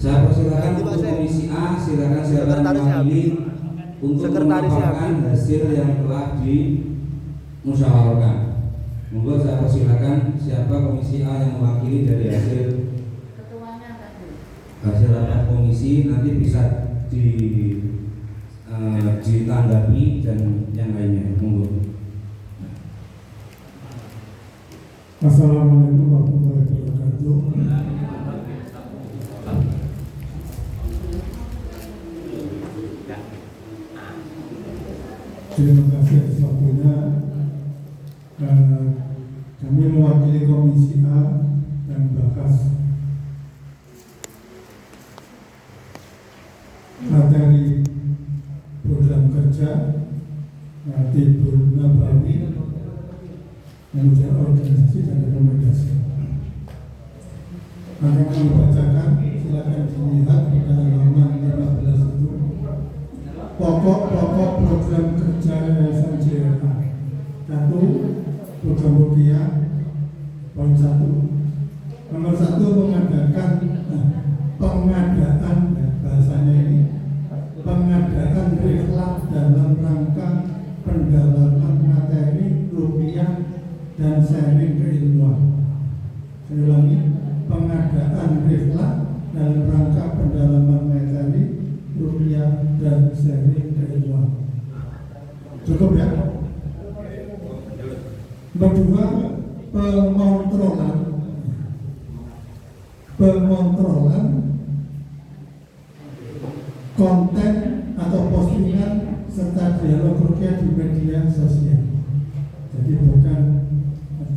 Saya persilakan untuk komisi A, silakan siapa yang mewakili untuk memaparkan hasil yang telah dimusyawarahkan. Monggo saya persilakan siapa komisi A yang mewakili dari hasil rapat komisi, nanti bisa ditanggapi dan yang lainnya. Monggo. Assalamualaikum warahmatullahi wabarakatuh. Terima kasih atas waktunya. Kami mewakili Komisi A dan bahas materi program kerja Natibul Nabawi, kemudian organisasi dan rekomendasi. Akan kami bacakan, silakan dilihat pada halaman 15 itu. Pokok-pokok program kerja Yayasan JLA. 1. Program rupiah. Poin 1. Nomor 1, pengadaan, bahasanya ini pengadaan riklat dalam rangka pendalaman materi rupiah dan sharing keilmuan. Saya ulangi, pengadaan riklat dalam rangka pendalaman materi rupiah dan sharing keilmuan. Cukup ya? Kedua, pengontrolan konten atau postingan serta dialog rupiah di media sosial. Jadi bukan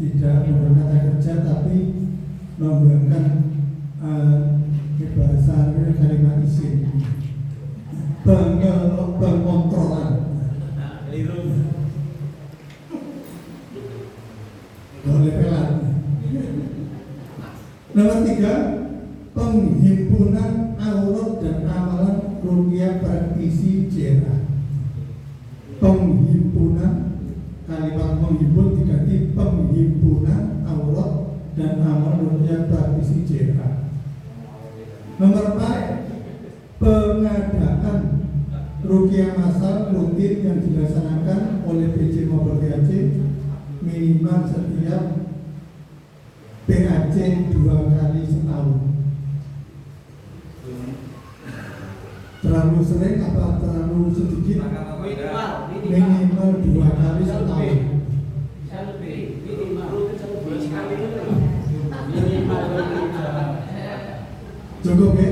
tidak menggunakan kata kerja, tapi menggunakan bahasa kalimat isim. Pengontrolan. Boleh pelan. Nomor 3, penghimpunan aurot dan amalan rupiah praktisi JLA. Penghimpunan, kalimat menghimpun diganti penghimpunan aurot dan amalan rupiah praktisi JLA. Nomor 4, pengadaan rupiah massal rutin yang dilaksanakan oleh PJ maupun PAC minimal setiap PAC 2 kali setahun. Terlalu sering apa terlalu sedikit? Minimal 2 kali setahun. Cukup ya?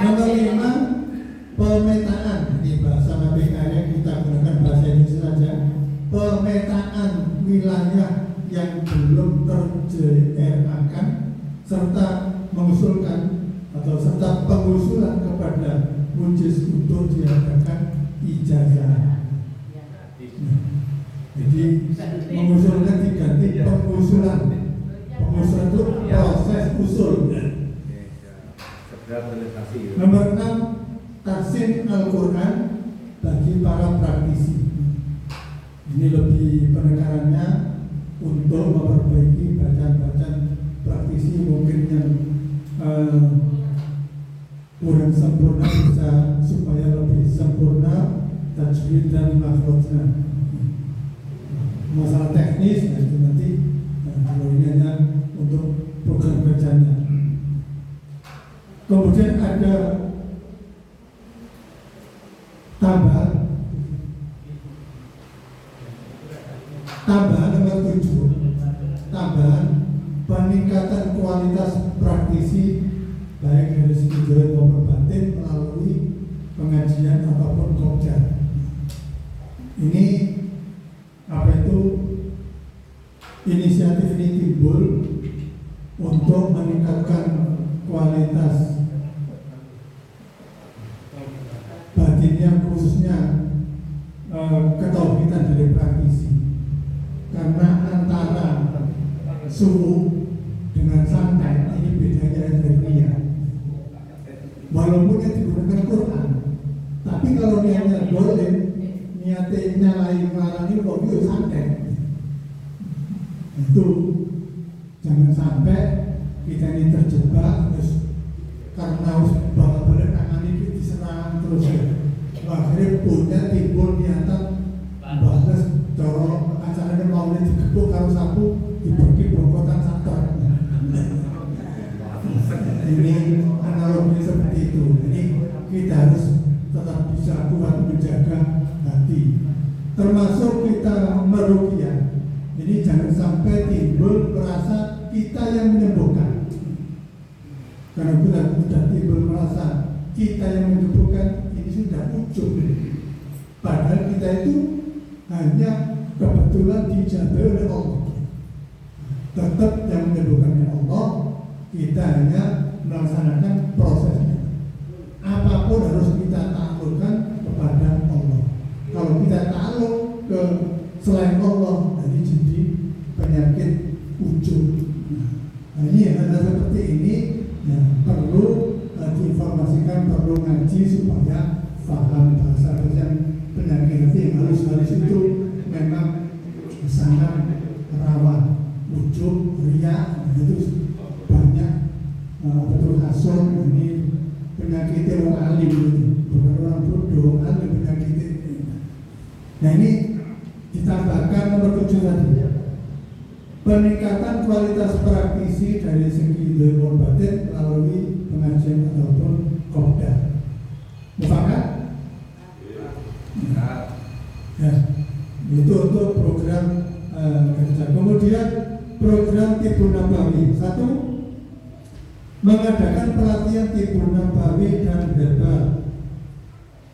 Nomor 5, pemetaan. Ini bahasa BPK-nya kita gunakan bahasa Indonesia saja. Pemetaan wilayah yang belum ter-JLA-kan serta mengusulkan atau serta pengusulan kepada Mujis untuk diadakan ijazah. Jadi mengusulkan diganti pengusulan. Pengusulan itu proses usul. Nomor 6, tahsin Al-Quran bagi para praktisi. Ini lebih penekanannya untuk memperbaiki bacaan-bacaan praktisi mungkin yang kurang sempurna, bisa supaya lebih sempurna tajwid dan makhrajnya. Masalah teknis itu nanti kalau ini hanya untuk program kerjanya. Kemudian ada tambahan nomor 7, tambahan peningkatan kualitas praktisi baik dari segi zahir maupun batin melalui pengajian ataupun kopjar. Ini apa itu? Inisiatif ini timbul untuk meningkatkan kualitas batinnya, khususnya ketauhidan dari praktisi. Karena antara suruh dengan santai ini bedanya dari niat. Walaupun yang digunakan Quran, tapi kalau niatnya boleh, niatnya lain melarang ini kok itu santai. Itu jangan sampai kita ini terjebak terus karena balik tangan ini diserang terus ya. Akhirnya punya timbul niatan bahas coro acaranya mau digebuk kalau sapu dibagi bongkotan saktor. Ini analogi seperti itu. Ini kita harus tetap bisa kuat menjaga hati. Termasuk kita meruqyah. Ini jangan sampai timbul merasa kita yang menyembuhkan. Karena bila sudah timbul merasa kita yang menyembuhkan, ini sudah ujub. Padahal kita itu hanya kebetulan dijaga oleh Allah. Tetap yang menyembuhkan Allah, kita hanya melaksanakan prosesnya. Apapun harus kita taklukkan kepada Allah. Kalau kita takluk ke selain Allah, jadi penyakit ujub. Nah, ini hal seperti ini ya, perlu diinformasikan, perlu ngaji supaya paham bahasa yang penyakit yang halus-halus itu memang sangat rawan ujub, riya, itu banyak betul hasud. Ini penyakit orang alim itu, bukan orang bodoh, alim penyakit ini. Nah ini ditambahkan nomor 7 tadi, peningkatan kualitas praktisi dari segi ilmu batin melalui pengajian ataupun kopdar. Mufakat? Ya, itu untuk program kerja. Kemudian program Tibun Nabawi. 1, mengadakan pelatihan Tibun Nabawi dan herbal.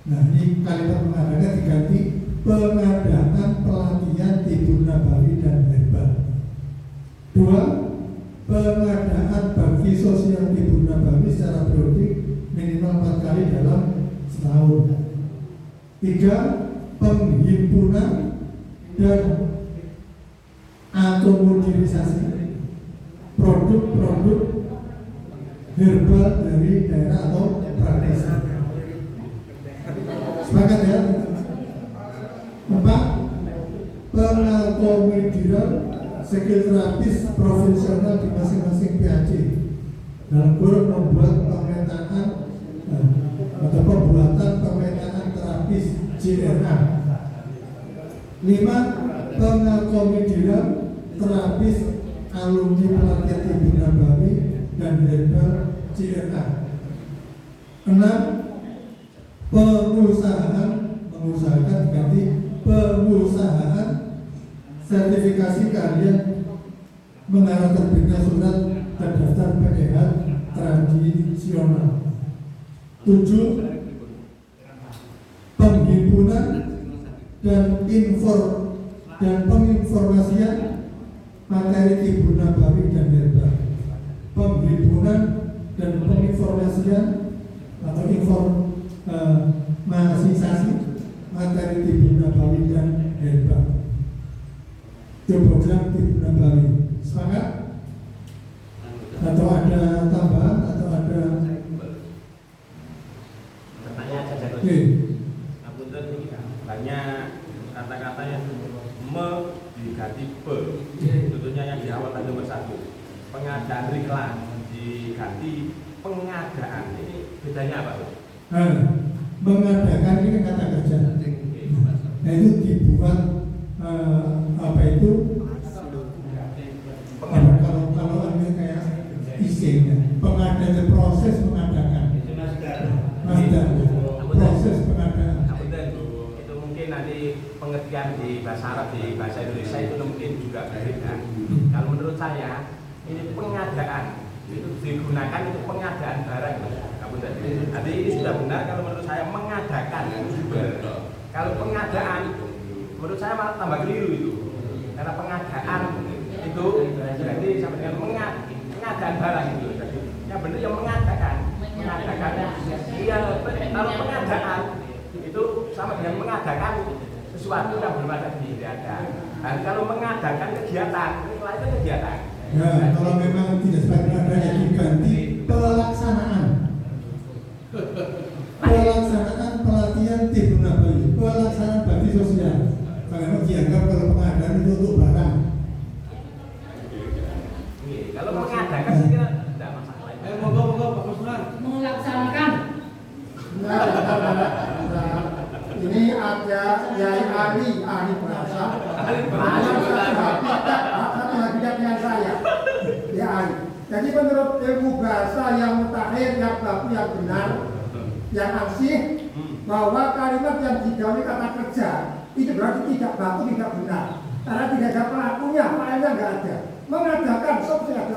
Nah ini kalimat mengadakan diganti pengadakan pelatihan Tibun Nabawi dan herbal. 2, pengadaan bakti sosial Tibun Nabawi secara periodik minimal 4 kali dalam setahun. 3, penghimpunan dan akomodisasi produk-produk herbal dari daerah atau praktisi. Sepakat ya? 4, pengakomodiran skill terapis profesional di masing-masing PAC dalam kurun membuat pemetaan atau pembuatan pemetaan terapis JRA. 5, pengakomodiran terapis alumni pelatihan Tibun Nabawi dan herbal JRA. 6, mengusahakan ganti pengusahaan sertifikasi keahlian mengarah terbitnya surat terdaftar PKH tradisional. 7, penghimpunan dan penginformasian materi Tibun Nabawi dan herbal. Penghimpunan dan penginformasian atau informatisasi materi Tibun Nabawi dan herbal. Itu program Tibun Nabawi. Sepakat? Atau ada tambahan atau ada pertanyaan saja? Banyak kata-kata yang diganti be. Tentunya yang di awal tadi nomor 1, pengadaan riklan diganti pengadaan. Ini bedanya apa? Mengadakan ini kata kerja. Nah itu dibuat apa itu? Kalau ini kayak isinya pengadaan, proses mengadakan. Proses pengadaan. Itu mungkin nanti pengertian di bahasa Arab, di bahasa Indonesia itu mungkin juga berbeda. Kalau menurut saya ini pengadaan itu digunakan itu pengadaan barang. Jadi ini sudah benar kalau menurut saya mengadakan juga. Kalau pengadaan menurut saya malah tambah keliru itu. Karena pengadaan itu berarti sama dengan pengadaan barang itu. Yang benar yang mengadakan. Iya, kalau pengadaan itu sama dengan mengadakan sesuatu yang belum ada diadakan. Dan kalau mengadakan kegiatan, itu kegiatan. Ya, kalau memang tidak sebagai adanya diganti pelaksanaan. Pelaksanaan pelatihan Tibun Nabawi, pelaksanaan bakti sosial. Karena dianggap kalau pengadaan itu untuk barang. Kalau mengadakan saya kira tidak masalah. Monggo Pak Muslan. Yai ahli bahasa, satu habitat dengan saya, ya ahli. Jadi menurut ilmu bahasa yang mutakhir, yang baku, yang benar, yang ansih, bahwa kalimat yang didahului kata kerja itu berarti tidak baku, tidak benar. Karena tidak ada pelakunya, failnya nggak ada. Mengadakan sosial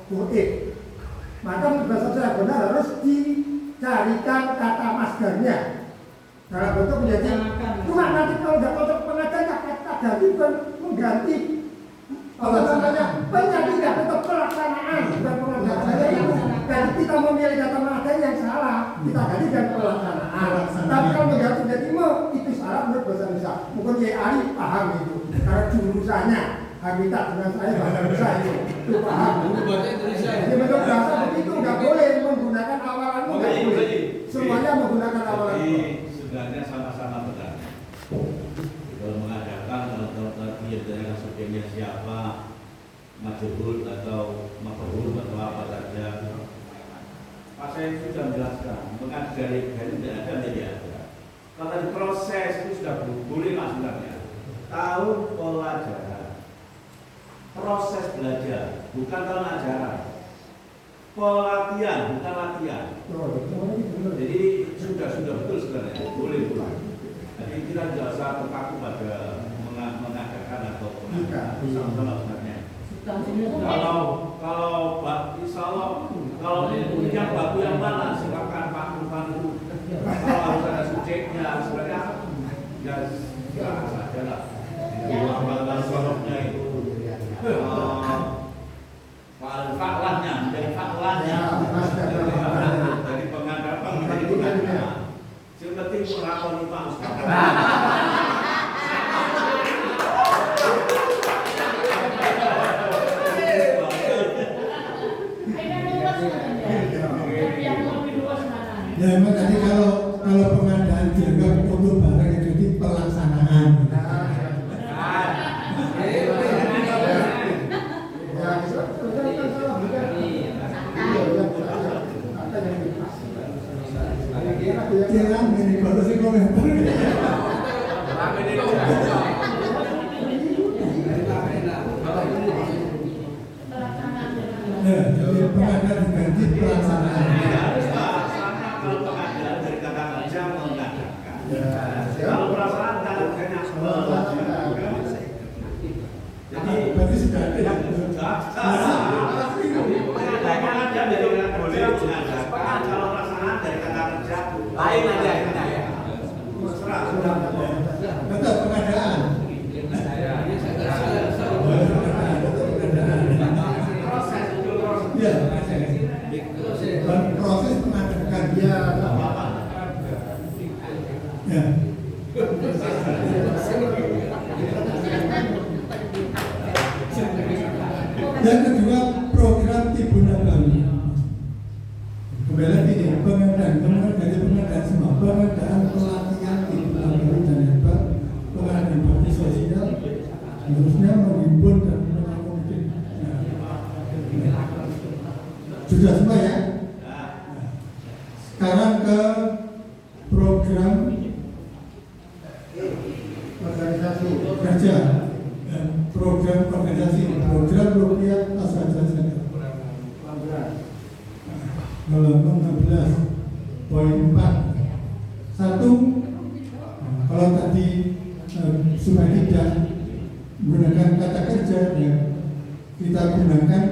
goib. Maka bahasa saya benar harus dicarikan kata masdarnya. Dalam bentuk menjadi cuma nanti kalau nggak cocok pengadaannya kata ganti bukan mengganti apa namanya penyajian tetap pelaksanaan bukan pengadaan. Jadi kita memilih kata pengadaan yang salah kita ganti dengan pelaksanaan. Tapi kalau mengganti jadi itu salah menurut bahasa Indonesia. Mungkin Kiai Ali paham itu karena jurusannya habitat dengan saya bahasa Indonesia itu paham. Jadi menurut bahasa begitu nggak boleh menggunakan awalan nggak boleh. Semuanya menggunakan awalan. Sebenarnya sama-sama benar. Kalau mengadakan kalau terjadi subjeknya siapa, majhul atau maf'ul atau apa saja. Pak saya sudah menjelaskan, mengajari tidak ada menjadi ada. Kalau proses itu sudah boleh lah sebenarnya. Tahu pola ajaran, proses belajar, bukan tahun ajaran. Pola latihan, bukan latihan. Jadi sudah betul sebenarnya, boleh. Jadi kita tidak usah terpaku pada mengadakan atau sama-sama sebenarnya. Kalau insya Allah kalau punya baku yang mana silakan Pak Irfan itu. Kalau harus ada subjeknya sebenarnya ya saja lah. Kalau soroknya itu faklahnya menjadi faklahnya dari pengadapan menjadi pengadapan yang penting melakoni Pak Ustaz. Ya memang tadi kalau pengadaan dianggap untuk barang itu jadi pelaksanaan. Jangan ini kalau sih komentar. Ya, jadi pengadaan diganti pelaksanaan. Kalau pengadaan dari kata kerja mengadakan. Kalau perasaan kata kerjanya melaksanakan. Jadi berarti sudah ada. Pengadaan dari kata kerja mengadakan. Kalau perasaan dari kata kerja lain aja ya. Betul pengadaan. Ya, proses mengadakan dia ya. Yang kedua program Tribun Nabawi. Kembali lagi nih pengadaan semua pengadaan pelatihan Tribun Nabawi dan hebat pengadaan bakti sosial harusnya menghimpun dan mengakomodir. Sudah semua ya. Sekarang ke program organisasi kerja, program organisasi, program rupiah asal saja. Halaman 16 poin 4. Satu, kalau tadi supaya tidak menggunakan kata kerja, ya, kita gunakan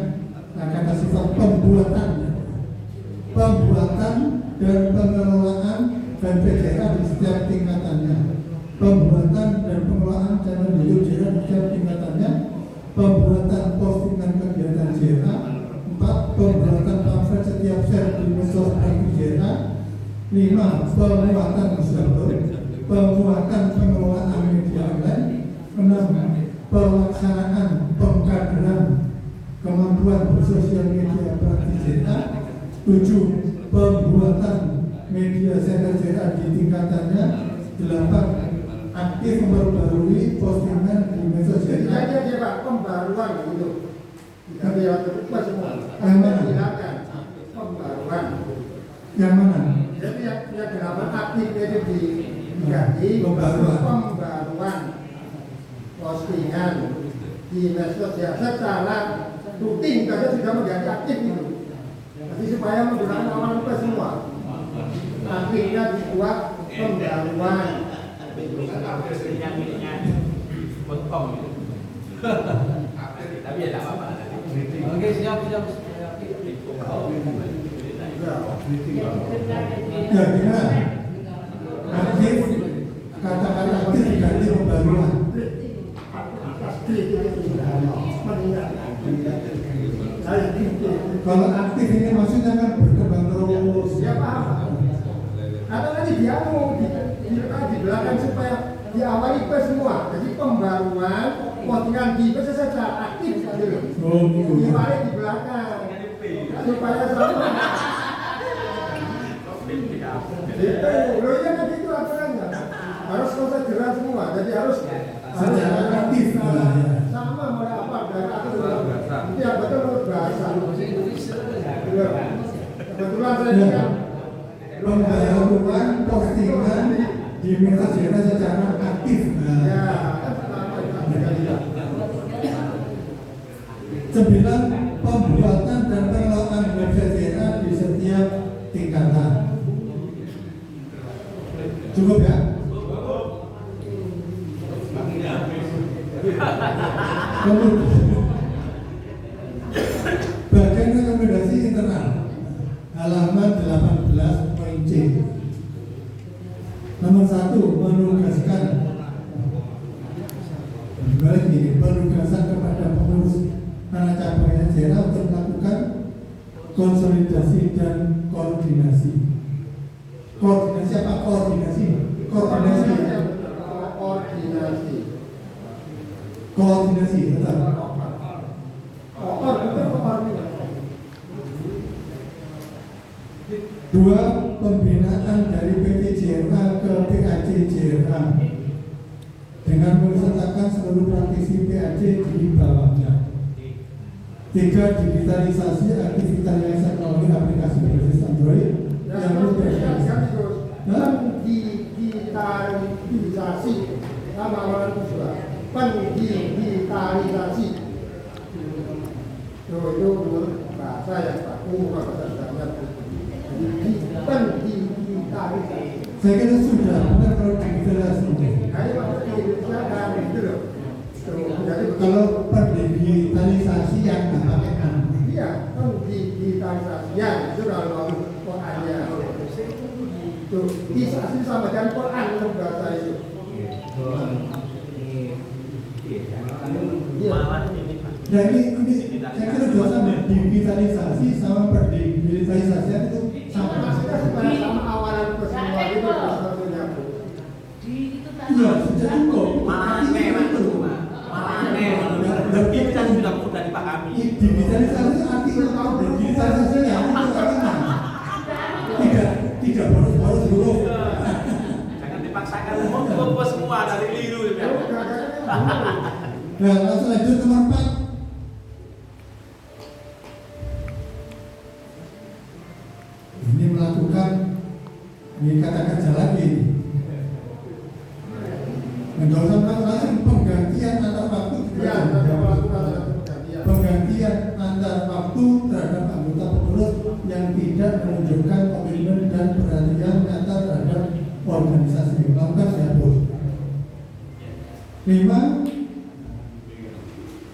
kata sifat pembuatan dan pengelolaan dan PJA di setiap tingkatannya. Pembuatan dan pengelolaan channel YouTube JA di setiap tingkatannya. Pembuatan postingan kegiatan JA. 4. Pembuatan pamflet setiap share di medsos JA. 5. Pemuatan pembuatan pengelolaan media online. 6. Pelaksanaan pengkaderan kemampuan bersosial media praktis JA. 7. Pembuatan media center JA di tingkatannya. 8. Aktif memperbarui postingan di medsos JA. Dia Pak pembaruan itu. Tapi yang kedua semua. Yang mana? Pembaruan. Yang mana? Jadi yang 8 aktif itu diganti pembaruan. pembaruan postingan di medsos ya secara rutin saja sudah menjadi aktif itu. Jadi supaya menggunakan awan itu semua. Akhirnya dibuat pembaruan. miliknya.com gitu. Tapi ya tidak apa-apa. Oke, siap. Ya gimana? Aktif, kata-kata aktif diganti pembaruan. Kalau aktif ini maksudnya kan berkembang terus. Ya paham. Karena nanti dia mau di belakang supaya diawali ke semua. Jadi pembaruan postingan di secara aktif gitu. Oh, gitu. Diwali di belakang supaya sama. Itu, loh ya kan itu aturannya. Harus konsen semua. Jadi harus Secara aktif lah ya. sama mulai apa dari aturan. Itu yang betul menurut bahasa. Kebetulan saya juga Pembaruan postingan di media sosial secara aktif. ya Sembilan, pembuatan dan pengelolaan website JNA di setiap tingkatan. Cukup ya? Bagian rekomendasi internal halaman 18.c. Nomor 1, menugaskan penugasan kepada pengurus anak cabang JNA untuk melakukan konsolidasi dan koordinasi. Koordinasi apa? Koordinasi. Koordinasi, betul. Dua, pembinaan dari PT JNA ke PAC JNA dengan mensertakan seluruh praktisi PAC di bawahnya. Tiga, digitalisasi aktivitas teknologi aplikasi berbasis Android yang digitalisasi nama pendigitalisasi itu bahasa yang baku bukan bahasa standar. Pendigitalisasi saya kira sudah benar kalau digitalisasi. jadi maksudnya di Indonesia kan gitu loh. Jadi Kalau digitalisasi yang nggak pakai kan, iya pendigitalisasi yang itu kalau Qurannya itu disasi sama dengan Quran dalam bahasa itu. nah ini saya kira dua sama, digitalisasi sama pendigitalisasi itu sama. Maksudnya supaya sama awalan ke semua itu satunya. Iya, sudah cukup. Malah aneh, lebih kita sudah mudah dipahami. Digitalisasi artinya tahu digitalisasinya itu artinya tidak boros-boros dulu. Jangan dipaksakan mau semua dari keliru ya. Nah, langsung lanjut nomor 4. Ini melakukan, ini kata kerja lagi. Mendorong langsung penggantian antar waktu. Penggantian antar waktu terhadap anggota pengurus yang tidak menunjukkan komitmen dan perhatian nyata terhadap organisasi. Melakukan dihapus. 5.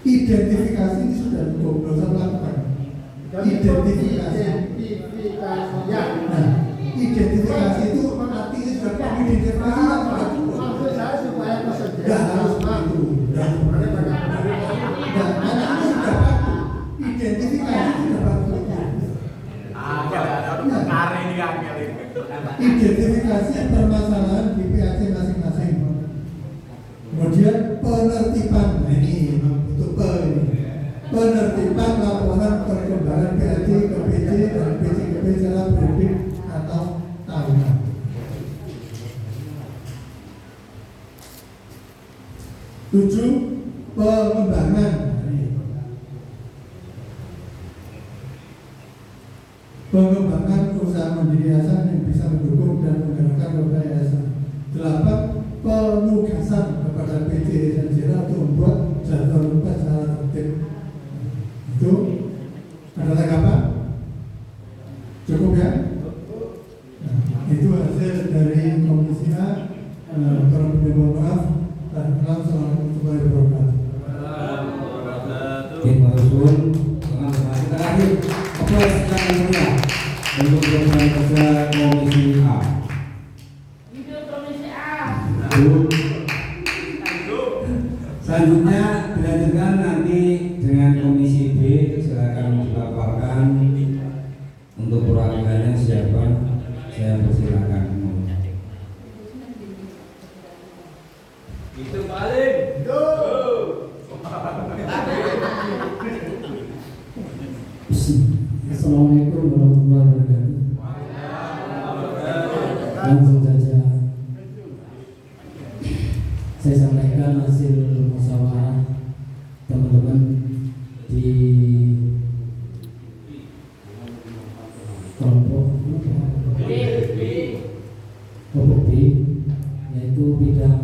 Identifikasi ini sudah cukup, tidak usah melakukan. Identifikasi. Nah, identifikasi itu artinya sudah kami identifikasi apa? Maksud saya supaya Tidak kesediaan harus begitu. Nah, anak itu sudah baku. Identifikasi sudah baku. Kare ini angel ini. Identifikasi permasalahan di PAC masing-masing. Kemudian penertiban, nah ini untuk penertiban laporan perkembangan PAC ke PC dan PC ke PC secara berikut atau tahunan. Tujuh, pengembangan. Pengembangan usaha mandiri yayasan yang bisa mendukung dan menggerakkan roda yayasan. 8, penugasan kepada PT dan JERA untuk membuat jadwal lupa secara tertib. Itu ada tanggapan? Cukup ya? Nah, itu hasil dari Komisi A. Kurang lebih mohon maaf. Dan Assalamualaikum warahmatullahi wabarakatuh. Oke, Pak Rasul, teman-teman kita akhir aplaus yang mulia untuk pelaksana kerja Komisi A. Selanjutnya dilanjutkan nanti dengan Komisi B, silakan dipaparkan untuk perwakilannya siapa. Saya persilakan. Itu paling. Assalamualaikum warahmatullahi wabarakatuh. Langsung saja saya sampaikan hasil musyawarah teman-teman di kelompok B, yaitu bidang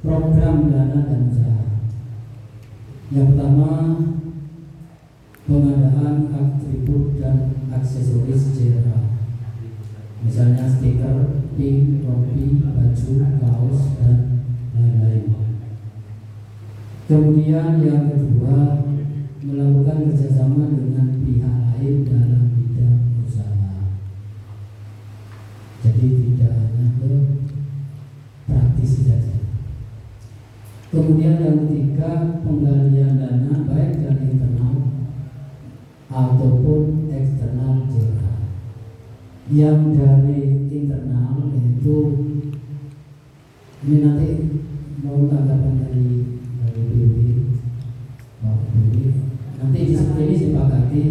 program dana dan usaha. Yang pertama, pengadaan atribut dan aksesoris JERA, misalnya stiker, pin, rompi, baju, kaos, dan lain-lain. Kemudian yang kedua, melakukan kerjasama dengan pihak lain dalam bidang usaha. Jadi tidak hanya ke praktis saja. Kemudian yang ketiga, penggalian dana baik dari internal ataupun eksternal JERA. Yang dari internal yaitu ini nanti mau tanggapan dari BB. Nanti di sini disepakati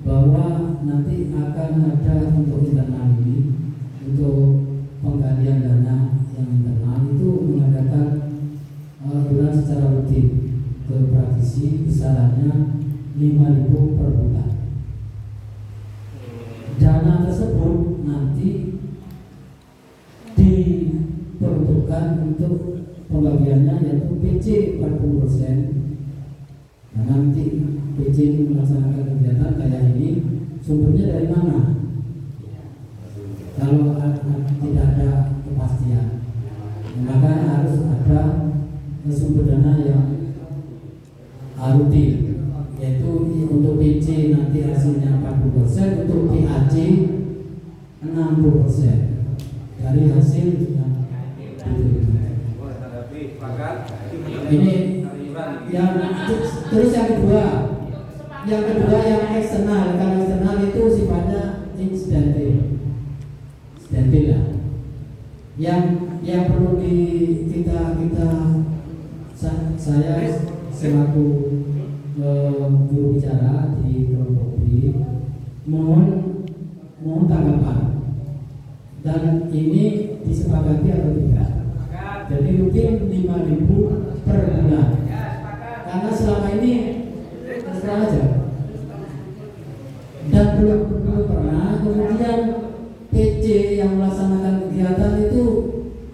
bahwa nanti akan ada untuk internal ini, untuk penggalian dana yang internal itu mengadakan bulan secara rutin ke praktisi, besarannya 5.000 per bulan. Dana tersebut nanti diperuntukkan untuk pembagiannya yaitu PC 40%. Nah, nanti PC ini melaksanakan kegiatan kayak ini, sumbernya dari mana? Kalau tidak ada kepastian, maka harus ada sumber dana yang rutin, yaitu untuk PC nanti hasilnya 40%, untuk PAC 60% dari hasil yang ini. Yang terus yang kedua yang eksternal. Kalau eksternal itu sifatnya insidental lah. Yang perlu saya selaku guru bicara di kelompok B mohon tanggapan, dan ini disepakati atau tidak. Jadi rutin 5.000 per bulan. Karena selama ini terus aja dan belum pernah kemudian PC yang melaksanakan kegiatan itu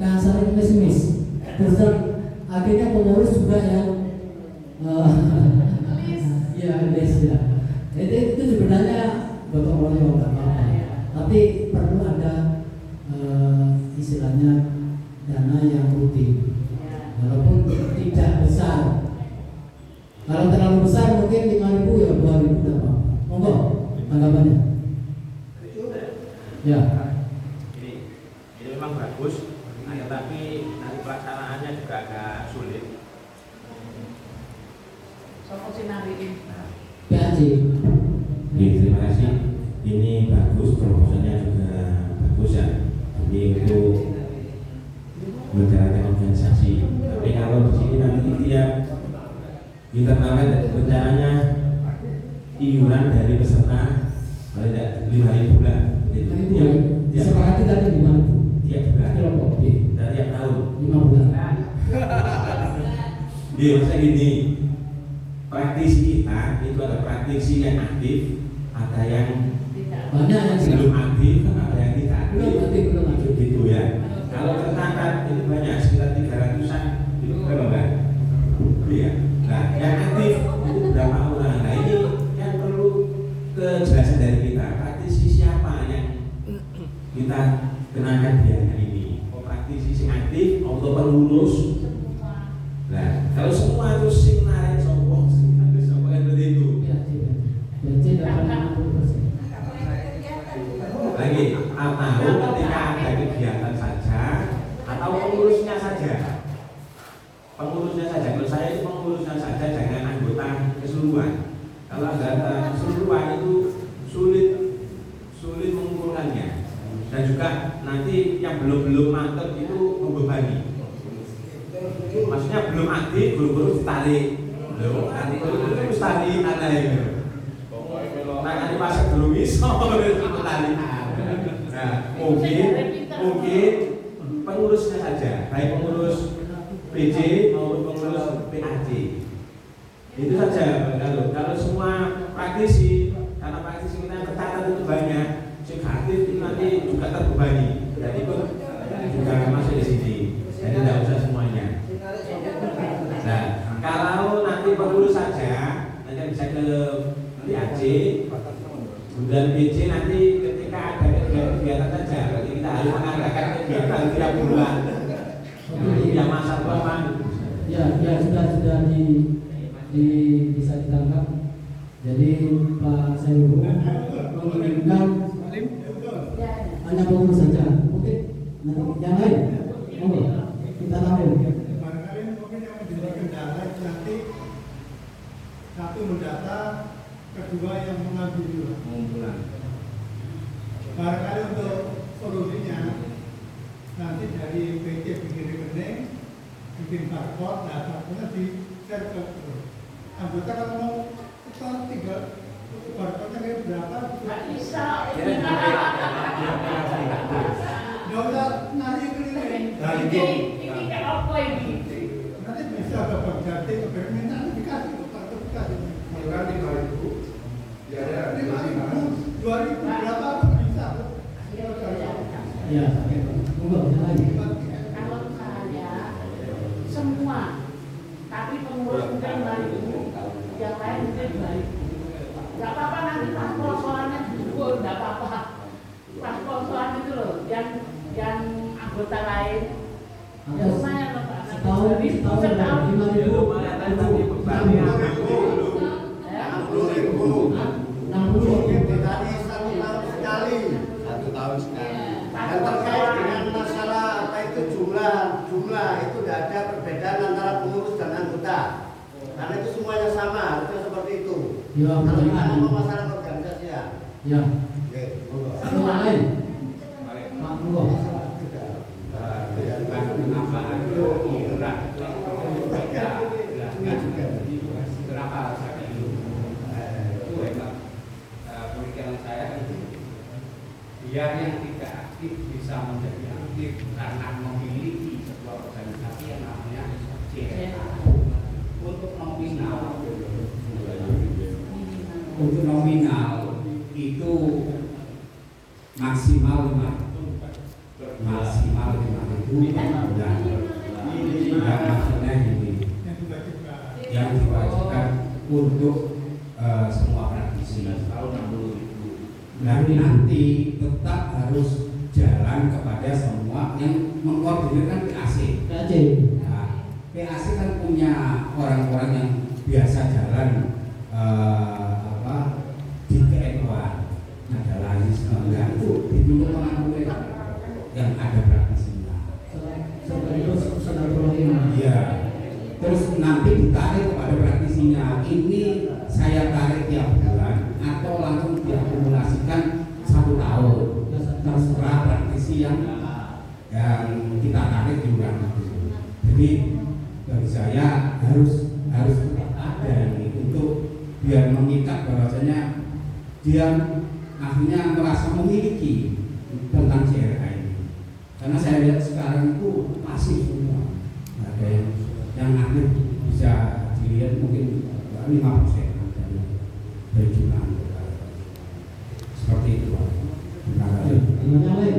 kasar pesimis. Terus akhirnya pengurus juga yang ya. Itu sebenarnya gotong royong apa-apa. Tapi perlu ada istilahnya dana yang rutin, walaupun tidak besar. Kalau terlalu besar mungkin 5.000 ya 2.000 tidak apa-apa. Monggo tanggapannya. Ya. Ini memang bagus, tapi nanti pelaksanaannya juga agak sulit. PAC. Terima kasih. Ini bagus, proposalnya juga bagus ya. Jadi untuk menjalankan organisasi. Tapi kalau di sini nanti tiap internalnya rencananya iuran dari peserta kalau tidak 5.000 bulan. Disepakati tadi 5.000 tiap bulan. Kelompok B. Dan tiap tahun 5 bulan. Dia maksudnya gini, praktisi kita itu ada praktisi yang aktif, ada yang banyak yang belum aktif, ada yang tidak aktif. Belum aktif. Gitu ya. Kalau tercatat itu banyak kejelasan dari kita, praktisi siapa yang kita kenakan biaya ini? Oh, praktisi sing aktif atau pengurus? Nah, kalau semua itu sing narik sopo, sing kan itu. BC dapat 60%. Lagi, atau ketika ada kegiatan saja atau pengurusnya saja. Pengurusnya saja. Kalau saya itu pengurusnya saja, jangan anggota keseluruhan. Kalau anggota keseluruhan itu sulit mengumpulkannya. Dan juga nanti yang belum mantap itu membebani. Maksudnya belum aktif, belum ditarik. Belum aktif, terus tarik ada itu. Nah, nanti pas belum iso ditarik. Nah, mungkin pengurusnya saja, baik pengurus PJ maupun pengurus PAC. Itu saja. Kalau semua praktisi, karena praktisi kita yang tercatat itu banyak, sing aktif itu nanti juga terbebani. Dan itu juga masuk di sini. Jadi tidak usah semuanya. Nah, kalau nanti pengurus saja, nanti bisa ke PAC, dan PJ nanti ketika ada kegiatan saja, berarti kita harus mengadakan kegiatan tiap bulan. Yang masa berapa? Ya sudah bisa ditangkap. Jadi Pak Sayuru menginginkan hanya pengurus saja. Oke, nanti yang lain, kita tahu. Barangkali mungkin yang menjadi kendala nanti satu mendata, kedua yang mengambil pengumpulan. Barangkali untuk solusinya nanti dari PC bikin rekening, bikin barcode, nah barcode di share ke anggota. Kalau mau setor tinggal barcode-nya kayak berapa? Nggak bisa. Nggak usah nari keliling. Ini kayak apa ini? Nanti bisa ke Bank Jati, ke BMN, nanti dikasih ke barcode dikasih. Bukan 5.000. Ya ada 5.000, 2.000 berapa pun bisa. Ya, monggo yang lain. Kalau saya semua, tapi pengurus mungkin 5.000, yang lain mungkin 2.000. Nggak apa-apa nanti pas posoannya dulu, nggak apa-apa. Pas posoan itu loh, yang anggota lain. Ya lumayan loh Pak. Setahun 5.000. Satu tahun sekali. Dan terkait dengan masalah apa itu jumlah itu tidak ada perbedaan antara pengurus dan anggota. Karena itu semuanya sama, harusnya seperti itu. Ya, Kalau kita betul. ngomong masalah organisasian. Ya. Oke, monggo. Yang lain. Pak monggo. Kenapa saya itu memang pemikiran saya biar yang tidak aktif bisa menjadi aktif karena memiliki sebuah organisasi yang namanya CSA. Untuk nominal itu maksimal 5.000 per bulan. Dan maksudnya ini yang diwajibkan untuk semua praktisi. Dan nanti tetap harus jalan kepada semua yang mengkoordinirkan PAC. Nah, PAC kan punya orang-orang yang biasa jalan di keekoan. Ada lagi sebenarnya itu dituntut mengaku yang ada praktisinya. Iya. Terus nanti ditarik kepada praktisinya. Ini saya tarik tiap bulan atau langsung diakumulasikan 1 tahun. Terserah praktisi yang kita tarik di bulan itu. Jadi bagi saya harus ada ini untuk biar mengikat bahwasanya dia akhirnya merasa memiliki tentang CRA ini. Karena saya lihat sekarang itu pasif semua. Ada yang aktif bisa dilihat mungkin 5% dari jumlah anggota. Seperti itu Pak. Terima kasih. Yang lain.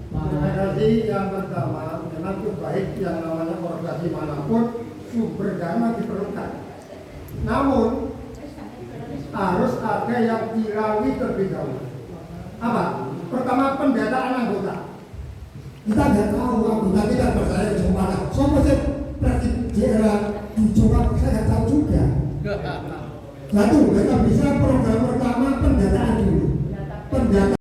Terima kasih. Yang pertama, memang itu baik yang namanya organisasi manapun sumber dana diperlukan. Namun harus ada yang dilalui terlebih dahulu. Apa? Pertama, pendataan anggota. Kita nggak tahu anggota kita bersalin kemana. Soalnya saya praktik di era dicoba, saya nggak tahu juga. Satu, mereka bisa program pertama pendataan dulu. Pendataan